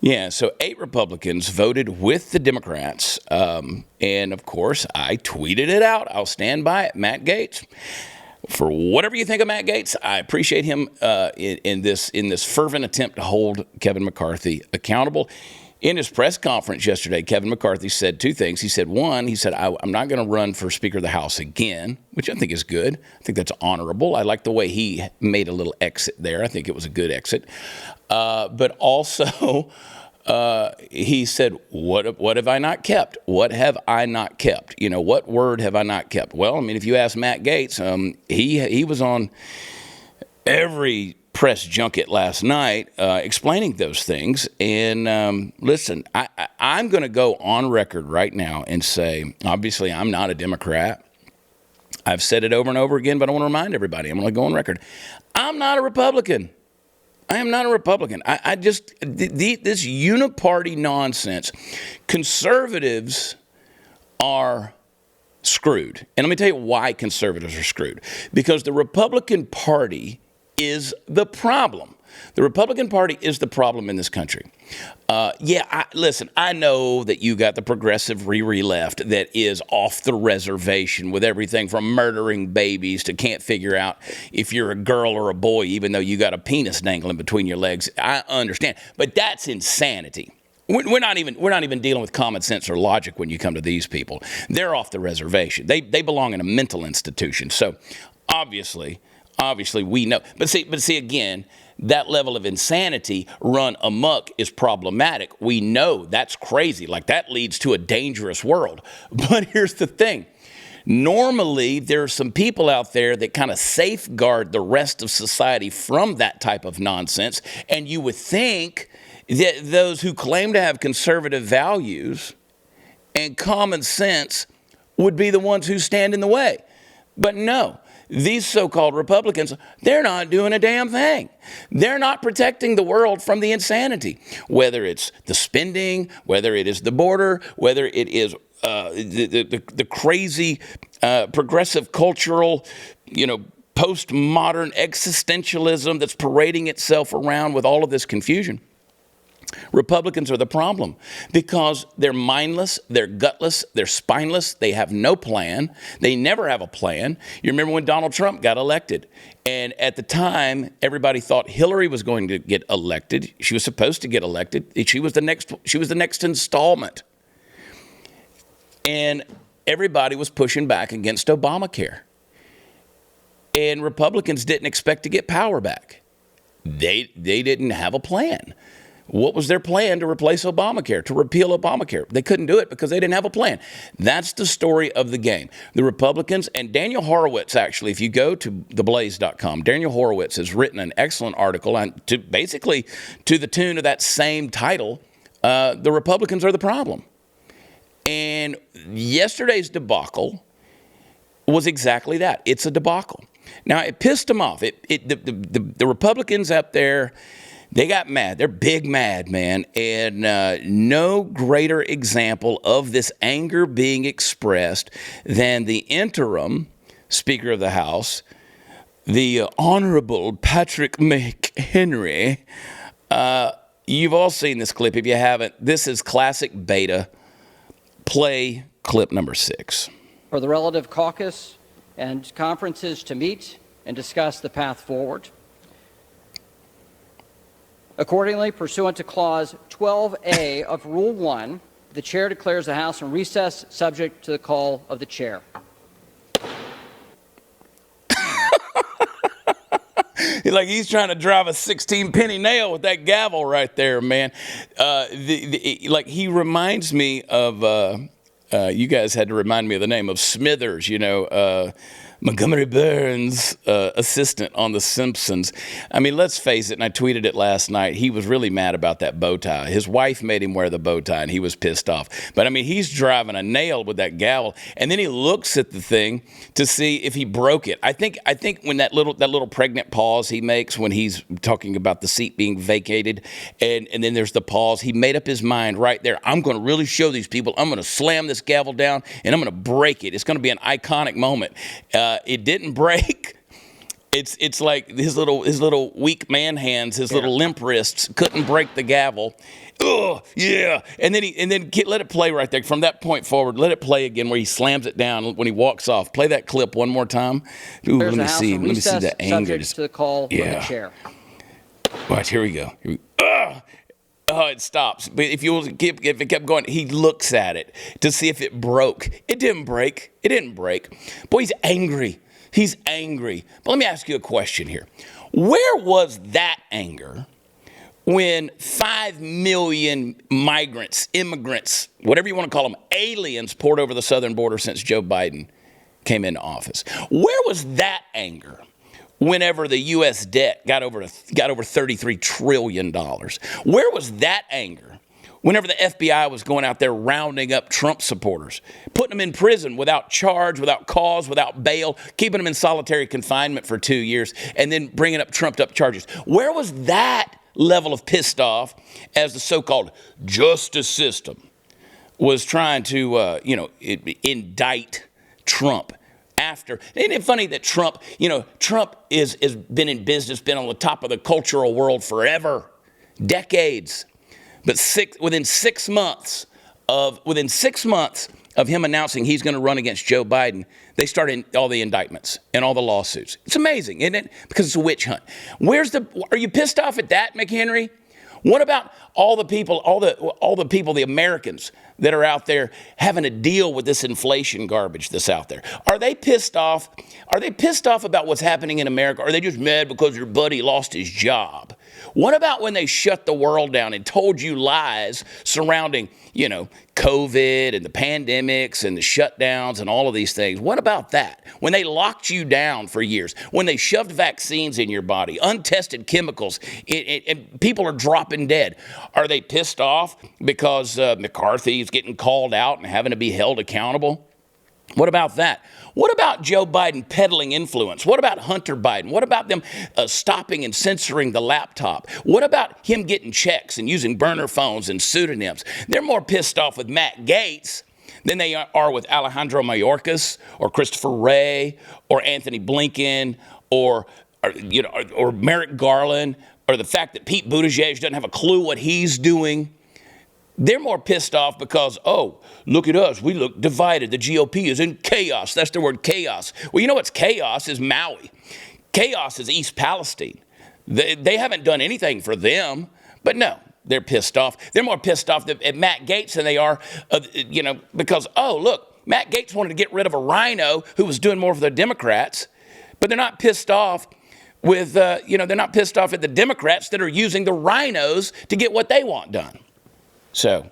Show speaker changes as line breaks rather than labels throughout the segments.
Yeah, so 8 Republicans voted with the Democrats, and of course, I tweeted it out. I'll stand by it. Matt Gaetz. For whatever you think of Matt Gaetz, I appreciate him in this fervent attempt to hold Kevin McCarthy accountable. In his press conference yesterday, Kevin McCarthy said 2 things. He said, one, I'm not going to run for Speaker of the House again, which I think is good. I think that's honorable. I like the way he made a little exit there. I think it was a good exit. But also, he said, what have I not kept? What have I not kept? You know, what word have I not kept? Well, I mean, if you ask Matt Gaetz, he was on every press junket last night explaining those things. And listen, I'm going to go on record right now and say, obviously, I'm not a Democrat. I've said it over and over again, but I want to remind everybody, I'm going to go on record. I'm not a Republican. I am not a Republican. This uniparty nonsense, conservatives are screwed. And let me tell you why conservatives are screwed. Because the Republican Party is the problem. The Republican Party is the problem in this country. Listen, I know that you got the progressive Riri left that is off the reservation with everything from murdering babies to can't figure out if you're a girl or a boy, even though you got a penis dangling between your legs. I understand, but that's insanity. We're not even dealing with common sense or logic when you come to these people. They're off the reservation. They belong in a mental institution. So obviously we know. But see again, that level of insanity run amok is problematic. We know that's crazy. Like, that leads to a dangerous world. But here's the thing. Normally, there are some people out there that kind of safeguard the rest of society from that type of nonsense. And you would think that those who claim to have conservative values and common sense would be the ones who stand in the way. But no. These so-called Republicans, they're not doing a damn thing. They're not protecting the world from the insanity, whether it's the spending, whether it is the border, whether it is the crazy progressive cultural, postmodern existentialism that's parading itself around with all of this confusion. Republicans are the problem because they're mindless, they're gutless, they're spineless, they have no plan, they never have a plan. You remember when Donald Trump got elected, and at the time, everybody thought Hillary was going to get elected. She was supposed to get elected. She was the next installment. And everybody was pushing back against Obamacare. And Republicans didn't expect to get power back. They didn't have a plan. What was their plan to replace Obamacare, to repeal Obamacare? They couldn't do it because they didn't have a plan. That's the story of the game. The Republicans, and Daniel Horowitz, actually, if you go to theblaze.com, Daniel Horowitz has written an excellent article basically to the tune of that same title, The Republicans Are the Problem. And yesterday's debacle was exactly that. It's a debacle. Now, it pissed them off. The Republicans up there, they got mad. They're big mad, man. And no greater example of this anger being expressed than the interim Speaker of the House, the Honorable Patrick McHenry. You've all seen this clip. If you haven't, this is classic beta. Play clip number 6.
For the relative caucus and conferences to meet and discuss the path forward. Accordingly, pursuant to Clause 12A of Rule 1, the Chair declares the House in recess subject to the call of the Chair.
Like he's trying to drive a 16-penny nail with that gavel right there, man. Like he reminds me of, you guys had to remind me of the name of Smithers, Montgomery Burns' assistant on The Simpsons. I mean, let's face it, and I tweeted it last night, he was really mad about that bow tie. His wife made him wear the bow tie, and he was pissed off. But, I mean, he's driving a nail with that gavel, and then he looks at the thing to see if he broke it. I think when that little pregnant pause he makes when he's talking about the seat being vacated, and then there's the pause, he made up his mind right there. I'm going to really show these people. I'm going to slam this gavel down, and I'm going to break it. It's going to be an iconic moment. It didn't break, It's like his little weak man hands, his little limp wrists couldn't break the gavel. Oh yeah, and then let it play right there. From that point forward, let it play again where he slams it down when he walks off. Play that clip one more time. Ooh, let me see the anger.
Subject to the call of the chair.
Watch, here we go. Oh, it stops. But if it kept going, he looks at it to see if it broke. It didn't break. Boy, he's angry. But let me ask you a question here. Where was that anger when 5 million migrants, immigrants, whatever you want to call them, aliens poured over the southern border since Joe Biden came into office? Where was that anger whenever the U.S. debt got over $33 trillion? Where was that anger whenever the FBI was going out there rounding up Trump supporters, putting them in prison without charge, without cause, without bail, keeping them in solitary confinement for 2 years, and then bringing up trumped-up charges? Where was that level of pissed off as the so-called justice system was trying to, indict Trump? After, isn't it funny that Trump is been in business, been on the top of the cultural world forever, decades, but within 6 months of him announcing he's going to run against Joe Biden, they started all the indictments and all the lawsuits. It's amazing, isn't it? Because it's a witch hunt. Are you pissed off at that, McHenry? What about all the people, the Americans that are out there having to deal with this inflation garbage that's out there? Are they pissed off? Are they pissed off about what's happening in America? Or are they just mad because your buddy lost his job? What about when they shut the world down and told you lies surrounding, COVID and the pandemics and the shutdowns and all of these things? What about that? When they locked you down for years, when they shoved vaccines in your body, untested chemicals, and people are dropping dead. Are they pissed off because McCarthy is getting called out and having to be held accountable? What about that? What about Joe Biden peddling influence? What about Hunter Biden? What about them stopping and censoring the laptop? What about him getting checks and using burner phones and pseudonyms? They're more pissed off with Matt Gaetz than they are with Alejandro Mayorkas or Christopher Wray or Anthony Blinken or Merrick Garland, or the fact that Pete Buttigieg doesn't have a clue what he's doing. They're more pissed off because, look at us. We look divided. The GOP is in chaos. That's the word, chaos. Well, you know what's chaos is Maui. Chaos is East Palestine. They haven't done anything for them, but no, they're pissed off. They're more pissed off at Matt Gaetz than they are, because, look, Matt Gaetz wanted to get rid of a RINO who was doing more for the Democrats, but they're not pissed off with, they're not pissed off at the Democrats that are using the RINOs to get what they want done. So,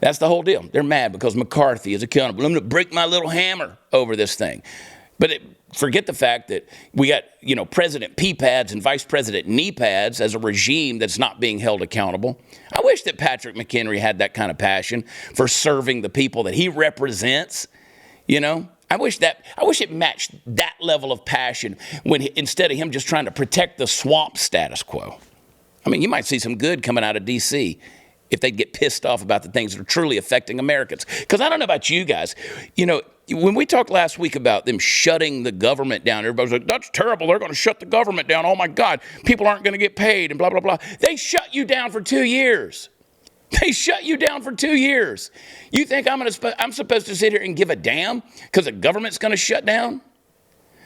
that's the whole deal. They're mad because McCarthy is accountable. I'm going to break my little hammer over this thing. But forget the fact that we got, President P-pads and Vice President knee-pads as a regime that's not being held accountable. I wish that Patrick McHenry had that kind of passion for serving the people that he represents. I wish it matched that level of passion instead of him just trying to protect the swamp status quo. I mean, you might see some good coming out of D.C. if they get pissed off about the things that are truly affecting Americans. Because I don't know about you guys. When we talked last week about them shutting the government down, everybody's like, that's terrible. They're going to shut the government down. Oh, my God. People aren't going to get paid and blah, blah, blah. They shut you down for 2 years. They shut you down for 2 years. You think I'm supposed to sit here and give a damn because the government's going to shut down?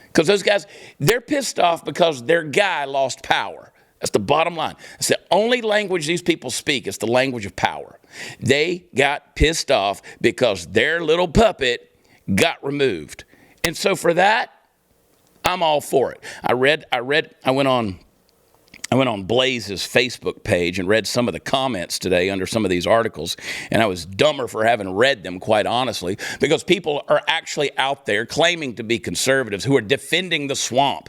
Because those guys, they're pissed off because their guy lost power. That's the bottom line. It's the only language these people speak. It's the language of power. They got pissed off because their little puppet got removed. And so for that, I'm all for it. I went on Blaze's Facebook page and read some of the comments today under some of these articles, and I was dumber for having read them, quite honestly, because people are actually out there claiming to be conservatives who are defending the swamp.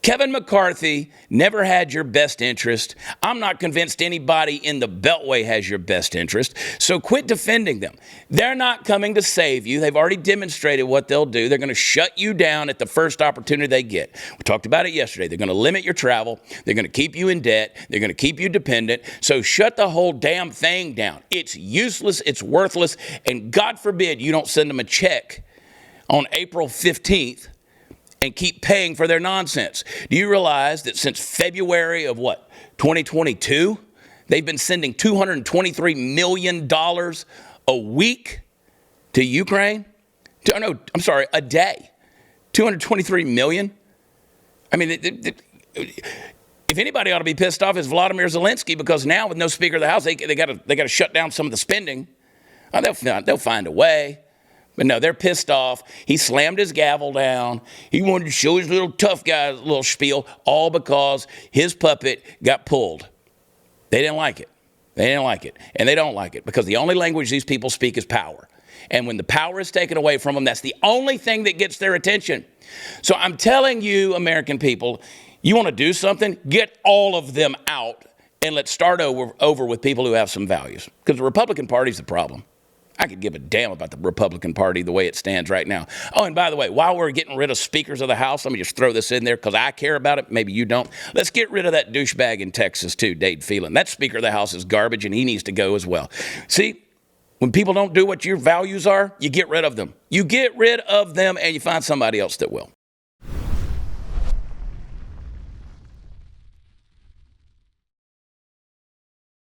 Kevin McCarthy never had your best interest. I'm not convinced anybody in the Beltway has your best interest. So quit defending them. They're not coming to save you. They've already demonstrated what they'll do. They're going to shut you down at the first opportunity they get. We talked about it yesterday. They're going to limit your travel. They're going to keep you in debt. They're going to keep you dependent. So shut the whole damn thing down. It's useless. It's worthless. And God forbid you don't send them a check on April 15th and keep paying for their nonsense. Do you realize that since February of 2022, they've been sending $223 million a week to Ukraine? No, I'm sorry, a day. 223 million? I mean, if anybody ought to be pissed off, it's Vladimir Zelensky, because now with no Speaker of the House, they got to shut down some of the spending. They'll find a way. But no, they're pissed off. He slammed his gavel down. He wanted to show his little tough guy little spiel, all because his puppet got pulled. They didn't like it. They didn't like it. And they don't like it, because the only language these people speak is power. And when the power is taken away from them, that's the only thing that gets their attention. So I'm telling you, American people, you want to do something, get all of them out, and let's start over with people who have some values. Because the Republican Party's the problem. I could give a damn about the Republican Party the way it stands right now. Oh, and by the way, while we're getting rid of speakers of the House, let me just throw this in there because I care about it. Maybe you don't. Let's get rid of that douchebag in Texas, too, Dade Phelan. That Speaker of the House is garbage, and he needs to go as well. See, when people don't do what your values are, you get rid of them. You get rid of them, and you find somebody else that will.